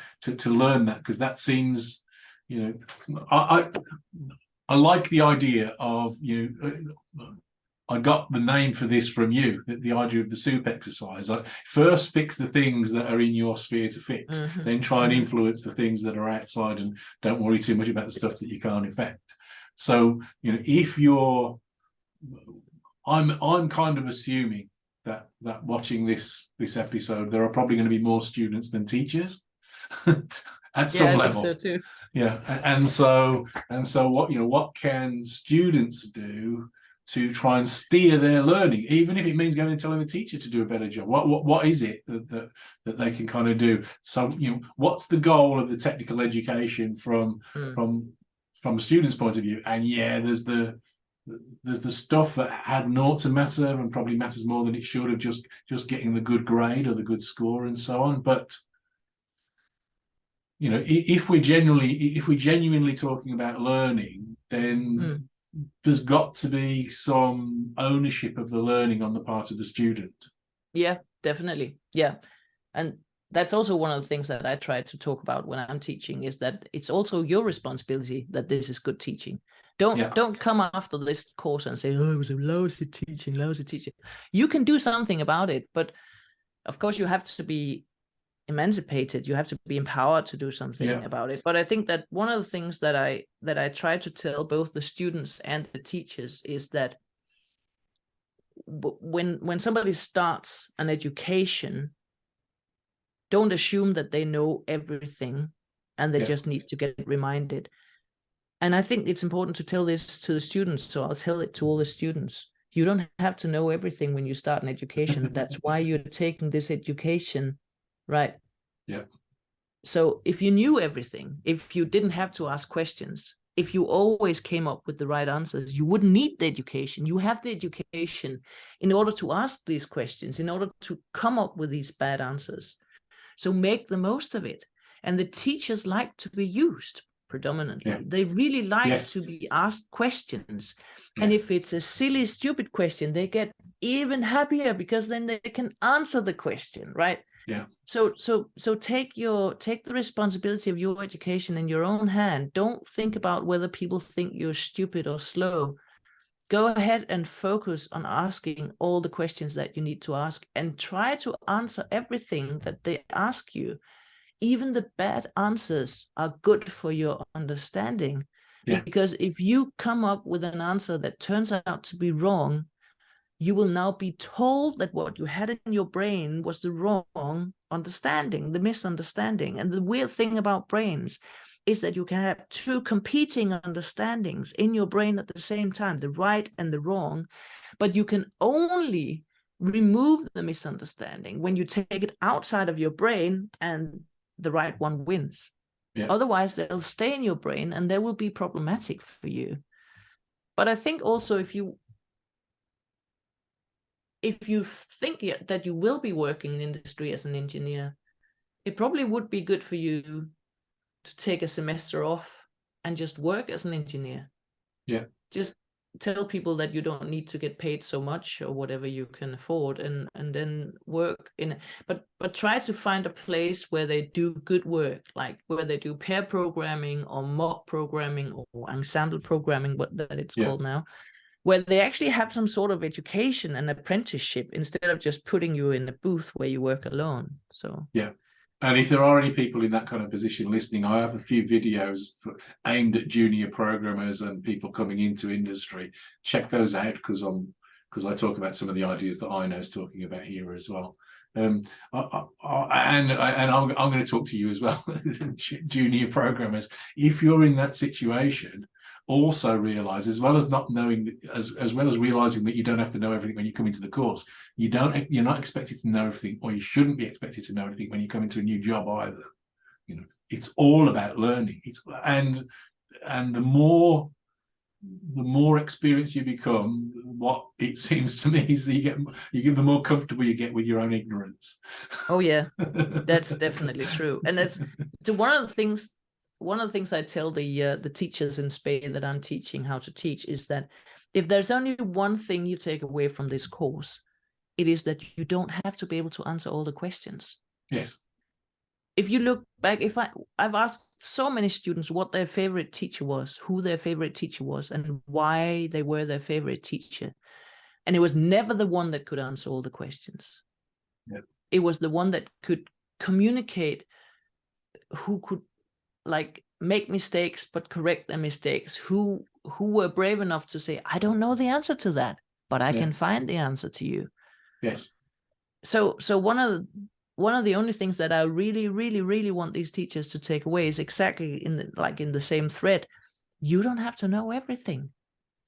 learn that? Because that seems, I like the idea of I got the name for this from you, the idea of the soup exercise. Like, first fix the things that are in your sphere to fix, then try and influence the things that are outside, and don't worry too much about the stuff that you can't affect. So, if you're, I'm kind of assuming that watching this episode, there are probably going to be more students than teachers at some level. I think so too. Yeah, and so what can students do to try and steer their learning, even if it means going and telling the teacher to do a better job? What is it that they can kind of do? So, what's the goal of the technical education from a student's point of view? And there's the stuff that had naught to matter and probably matters more than it should have, just getting the good grade or the good score and so on. But if we're genuinely talking about learning, then there's got to be some ownership of the learning on the part of the student. Yeah, definitely. Yeah. And that's also one of the things that I try to talk about when I'm teaching, is that it's also your responsibility that this is good teaching. Don't come after this course and say, oh, it was a lousy teaching. You can do something about it, but of course you have to be emancipated. You have to be empowered to do something about it. But I think that one of the things that I try to tell both the students and the teachers is that when somebody starts an education, don't assume that they know everything and they just need to get reminded. And I think it's important to tell this to the students, so I'll tell it to all the students. You don't have to know everything when you start an education. That's why you're taking this education, right? Yeah. So if you knew everything, if you didn't have to ask questions, if you always came up with the right answers, you wouldn't need the education. You have the education in order to ask these questions, in order to come up with these bad answers. So make the most of it. And the teachers like to be used predominantly. Yeah. They really like to be asked questions. And if it's a silly, stupid question, they get even happier, because then they can answer the question, right? Yeah. So take the responsibility of your education in your own hand. Don't think about whether people think you're stupid or slow. Go ahead and focus on asking all the questions that you need to ask, and try to answer everything that they ask you. Even the bad answers are good for your understanding. Because if you come up with an answer that turns out to be wrong, you will now be told that what you had in your brain was the wrong understanding, the misunderstanding. And the weird thing about brains is that you can have two competing understandings in your brain at the same time, the right and the wrong, but you can only remove the misunderstanding when you take it outside of your brain and the right one wins. Otherwise, they'll stay in your brain and they will be problematic for you. But I think also if you think that you will be working in industry as an engineer, it probably would be good for you to take a semester off and just work as an engineer. Just tell people that you don't need to get paid so much or whatever you can afford, and then work in, but try to find a place where they do good work, like where they do pair programming or mock programming or ensemble programming, what that it's called now, where they actually have some sort of education and apprenticeship, instead of just putting you in a booth where you work alone. So and if there are any people in that kind of position listening, I have a few videos aimed at junior programmers and people coming into industry. Check those out, because I talk about some of the ideas that Aino's talking about here as well. And I'm going to talk to you as well, junior programmers. If you're in that situation, also realize, as well as not knowing, as well as realizing that you don't have to know everything when you come into the course, you're not expected to know everything, or you shouldn't be expected to know everything when you come into a new job either. It's all about learning. And the more experienced you become, what it seems to me is that you get the more comfortable you get with your own ignorance. Oh yeah, that's definitely true. And that's one of the things I tell the teachers in Spain that I'm teaching how to teach, is that if there's only one thing you take away from this course, it is that you don't have to be able to answer all the questions. Yes. if you look back, I've asked so many students what their favorite teacher was, who their favorite teacher was, and why they were their favorite teacher. And it was never the one that could answer all the questions. Yeah. It was the one that could communicate, who could like make mistakes but correct their mistakes, who were brave enough to say, I don't know the answer to that, but I can find the answer to you. Yes. So one of the only things that I really, really, really want these teachers to take away is exactly in the same thread. You don't have to know everything.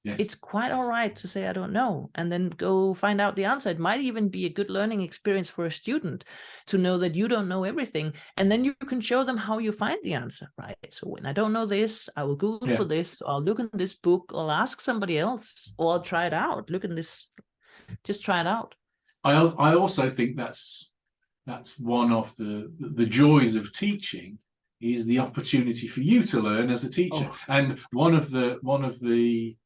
Yes. It's quite all right to say, I don't know, and then go find out the answer. It might even be a good learning experience for a student to know that you don't know everything. And then you can show them how you find the answer, right? So when I don't know this, I will Google for this, or I'll look in this book, or I'll ask somebody else, or I'll try it out. Look in this, just try it out. I also think that's one of the joys of teaching, is the opportunity for you to learn as a teacher. And one of the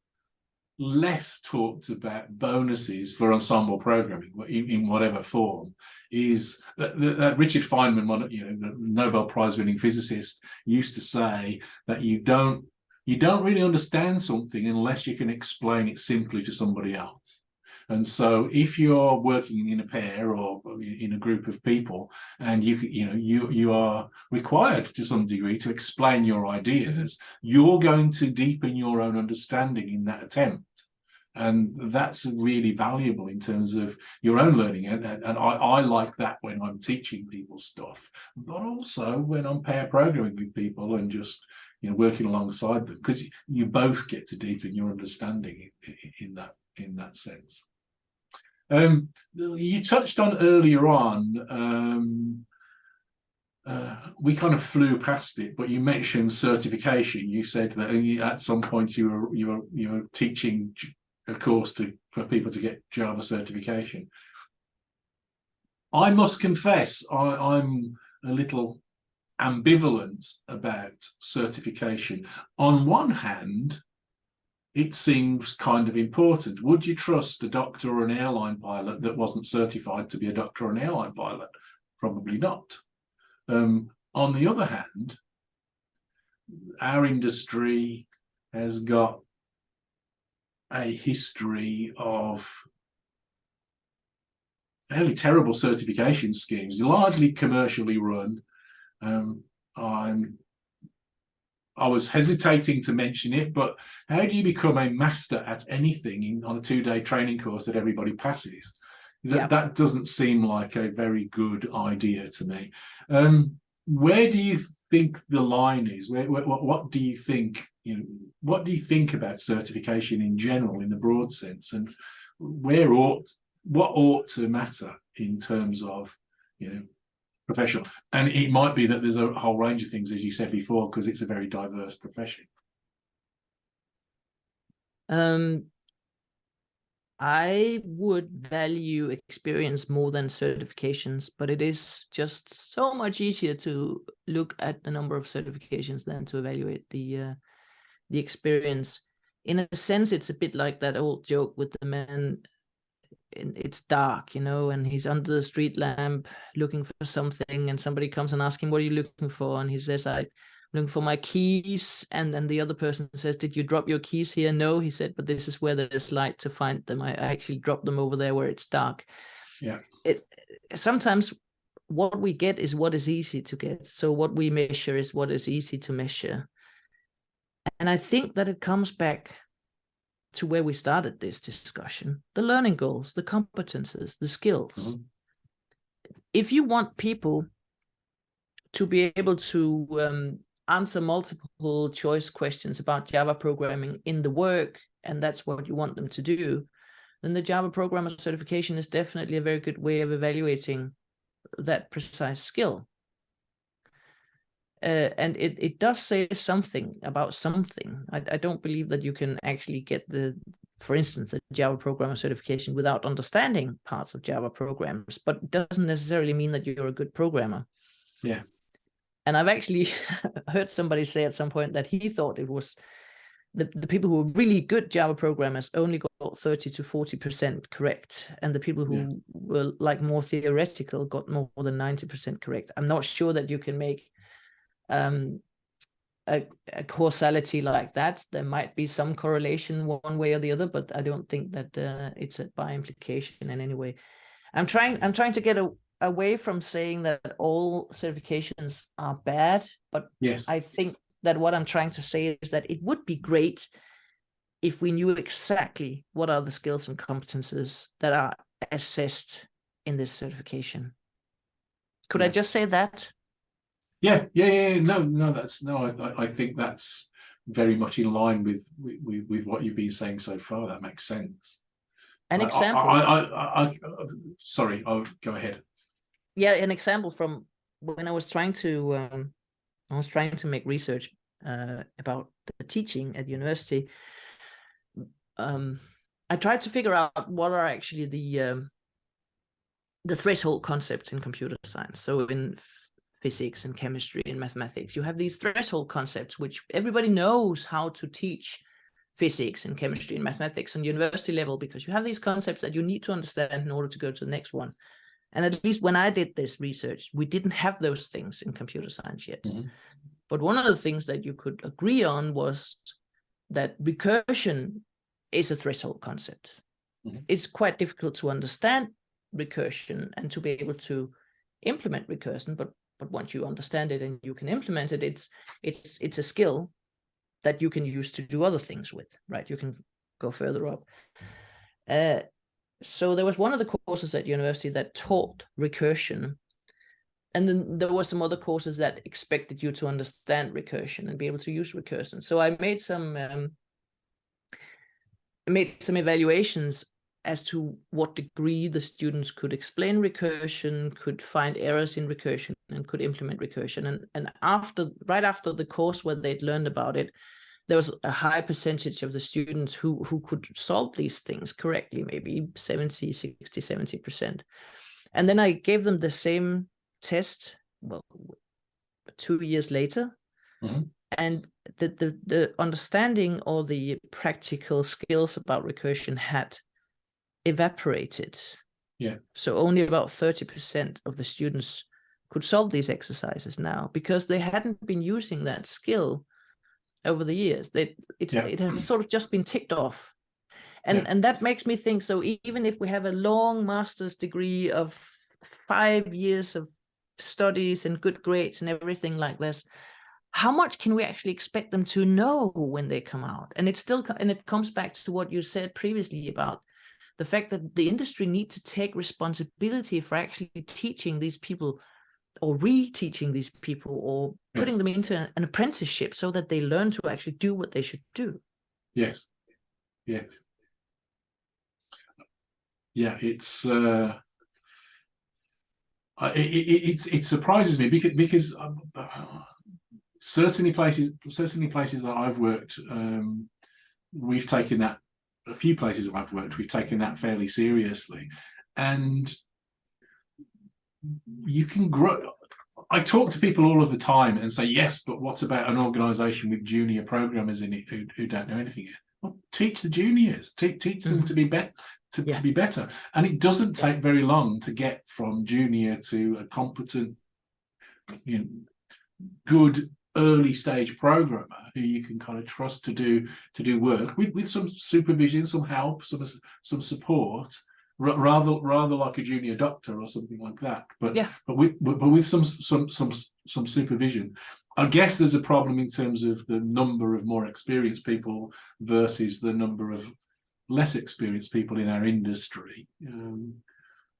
less talked about bonuses for ensemble programming in whatever form is that Richard Feynman, the Nobel Prize winning physicist, used to say that you don't really understand something unless you can explain it simply to somebody else. And so if you're working in a pair or in a group of people, and you are required to some degree to explain your ideas, you're going to deepen your own understanding in that attempt. And that's really valuable in terms of your own learning. And I like that when I'm teaching people stuff, but also when I'm pair programming with people and just working alongside them, because you both get to deepen your understanding in that sense. You touched on earlier on, we kind of flew past it, but you mentioned certification. You said that at some point you were teaching a course for people to get Java certification. I must confess, I'm a little ambivalent about certification. On one hand, it seems kind of important. Would you trust a doctor or an airline pilot that wasn't certified to be a doctor or an airline pilot? Probably not. On the other hand, our industry has got a history of fairly terrible certification schemes, largely commercially run. I was hesitating to mention it, but how do you become a master at anything on a 2-day training course that everybody passes? That doesn't seem like a very good idea to me. Where do you think the line is? What do you think? What do you think about certification in general, in the broad sense, and what ought to matter in terms of professional? And it might be that there's a whole range of things, as you said before, because it's a very diverse profession. I would value experience more than certifications, but it is just so much easier to look at the number of certifications than to evaluate the experience. In a sense, it's a bit like that old joke with the man. It's dark, and he's under the street lamp looking for something, and somebody comes and asks him, what are you looking for? And he says, I'm looking for my keys. And then the other person says, did you drop your keys here? No, he said, but this is where there's light to find them. I actually dropped them over there where it's dark. Sometimes what we get is what is easy to get. So what we measure is what is easy to measure. And I think that it comes back to where we started this discussion: the learning goals, the competences, the skills. If you want people to be able to answer multiple choice questions about Java programming in the work, and that's what you want them to do, then the Java programmer certification is definitely a very good way of evaluating that precise skill. And it does say something about something. I don't believe that you can actually get for instance, the Java programmer certification without understanding parts of Java programs, but it doesn't necessarily mean that you're a good programmer. Yeah. And I've actually heard somebody say at some point that he thought it was the people who are really good Java programmers only got 30 to 40% correct, and the people who were like more theoretical got more than 90% correct. I'm not sure that you can make a causality like that. There might be some correlation one way or the other, but I don't think that it's by implication in any way. I'm trying to get away from saying that all certifications are bad, but Yes. I think that what I'm trying to say is that it would be great if we knew exactly what are the skills and competences that are assessed in this certification. Could I just say that? Yeah. No, that's I think that's very much in line with what you've been saying so far. That makes sense. An example. Sorry, I'll go ahead. Yeah, an example from when I was trying to make research about the teaching at university. I tried to figure out what are actually the threshold concepts in computer science. So in physics and chemistry and mathematics, you have these threshold concepts which everybody knows how to teach physics and chemistry and mathematics on university level, because you have these concepts that you need to understand in order to go to the next one. And at least when I did this research, we didn't have those things in computer science yet. Mm-hmm. But one of the things that you could agree on was that recursion is a threshold concept. Mm-hmm. It's quite difficult to understand recursion and to be able to implement recursion, but once you understand it and you can implement it, it's a skill that you can use to do other things with, right? You can go further up. So there was one of the courses at university that taught recursion, and then there were some other courses that expected you to understand recursion and be able to use recursion. So I made some evaluations as to what degree the students could explain recursion, could find errors in recursion, and could implement recursion. And right after the course where they'd learned about it, there was a high percentage of the students who could solve these things correctly, maybe 70, 60, 70%. And then I gave them the same test, 2 years later. Mm-hmm. And the understanding or the practical skills about recursion had evaporated. Yeah. So only about 30% of the students could solve these exercises now, because they hadn't been using that skill over the years. It has sort of just been ticked off. And that makes me think, so even if we have a long master's degree of 5 years of studies and good grades and everything like this, how much can we actually expect them to know when they come out? And it comes back to what you said previously about the fact that the industry needs to take responsibility for actually teaching these people or reteaching these people or putting them into an apprenticeship so that they learn to actually do what they should do. Yes. Yeah, it's it surprises me because certainly places that I've worked, we've taken that. A few places that I've worked, we've taken that fairly seriously, and you can grow. I talk to people all of the time and say, yes, but what about an organization with junior programmers in it who don't know anything yet? Well, teach the juniors, teach them to be better, to be better. And it doesn't take very long to get from junior to a competent, good early stage programmer who you can kind of trust to do work with some supervision, some help, some support, rather like a junior doctor or something like that. But with some supervision. I guess there's a problem in terms of the number of more experienced people versus the number of less experienced people in our industry.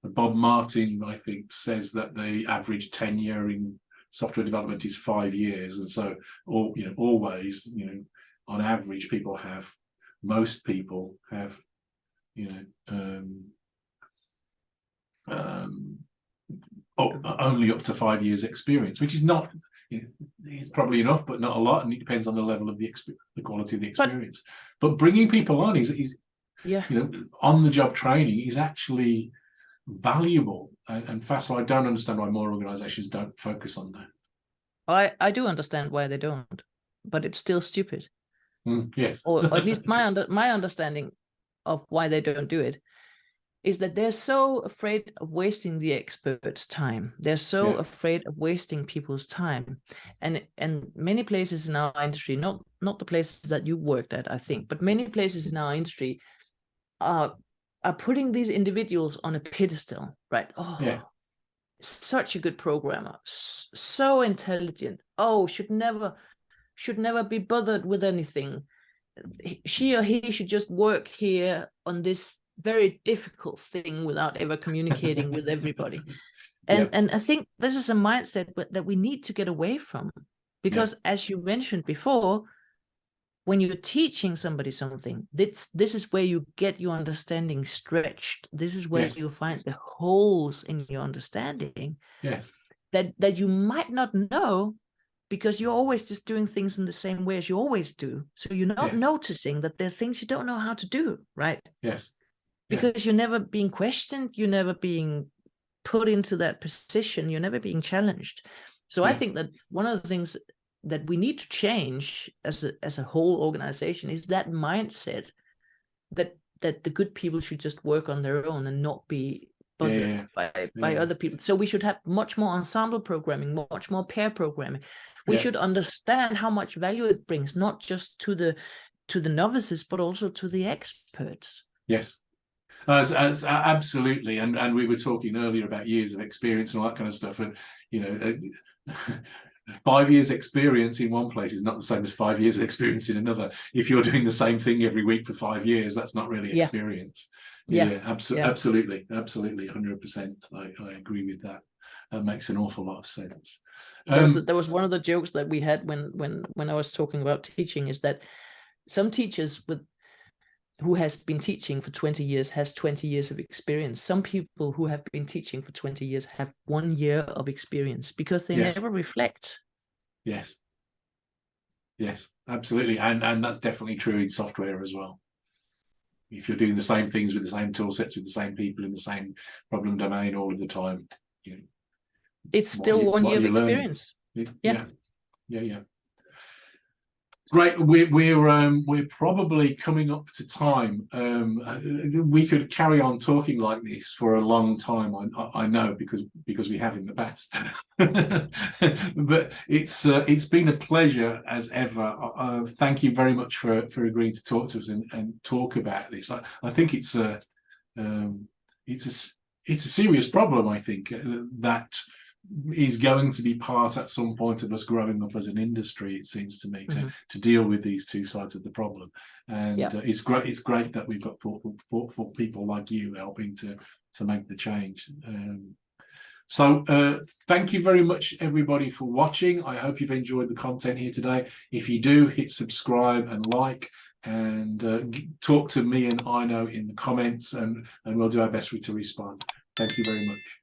Bob Martin, I think, says that the average tenure in software development is 5 years, and so always, on average, most people have only up to 5 years experience, which is not, it's probably enough, but not a lot, and it depends on the level of the quality of the experience. But bringing people on is on the job training is actually valuable and fast. So I don't understand why more organizations don't focus on that. I do understand why they don't, but it's still stupid. Yes. or at least my understanding of why they don't do it, is that they're so afraid of wasting the experts' time. They're so afraid of wasting people's time. And many places in our industry, not the places that you worked at, I think, but many places in our industry are putting these individuals on a pedestal, right? Oh, such a good programmer, so intelligent. Oh, should never be bothered with anything. She or he should just work here on this very difficult thing without ever communicating with everybody. And I think this is a mindset that we need to get away from, because as you mentioned before, when you're teaching somebody something, this is where you get your understanding stretched. This is where you find the holes in your understanding that you might not know, because you're always just doing things in the same way as you always do. So you're not noticing that there are things you don't know how to do, right? Because you're never being questioned, you're never being put into that position, you're never being challenged. So I think that one of the things that we need to change as a whole organization is that mindset that the good people should just work on their own and not be bothered by other people. So we should have much more ensemble programming, much more pair programming. We should understand how much value it brings, not just to the novices, but also to the experts. Yes. As absolutely, and we were talking earlier about years of experience and all that kind of stuff, and 5 years experience in one place is not the same as 5 years experience in another. If you're doing the same thing every week for 5 years, that's not really experience. Absolutely 100%. I agree with that. That makes an awful lot of sense. There was one of the jokes that we had when I was talking about teaching, is that some teachers who has been teaching for 20 years has 20 years of experience. Some people who have been teaching for 20 years have 1 year of experience, because they never reflect. Yes, absolutely. And that's definitely true in software as well. If you're doing the same things with the same tool sets, with the same people in the same problem domain all of the time, it's still 1 year of experience. Yeah. Great. We're probably coming up to time. We could carry on talking like this for a long time. I know, because we have in the past. But it's been a pleasure as ever. Thank you very much for agreeing to talk to us and talk about this. I think it's a serious problem. I think that is going to be part at some point of us growing up as an industry, it seems to me, to deal with these two sides of the problem. And it's great that we've got thoughtful people like you helping to make the change. So thank you very much, everybody, for watching. I hope you've enjoyed the content here today. If you do, hit subscribe and like, and talk to me and Aino in the comments, and we'll do our best to respond. Thank you very much.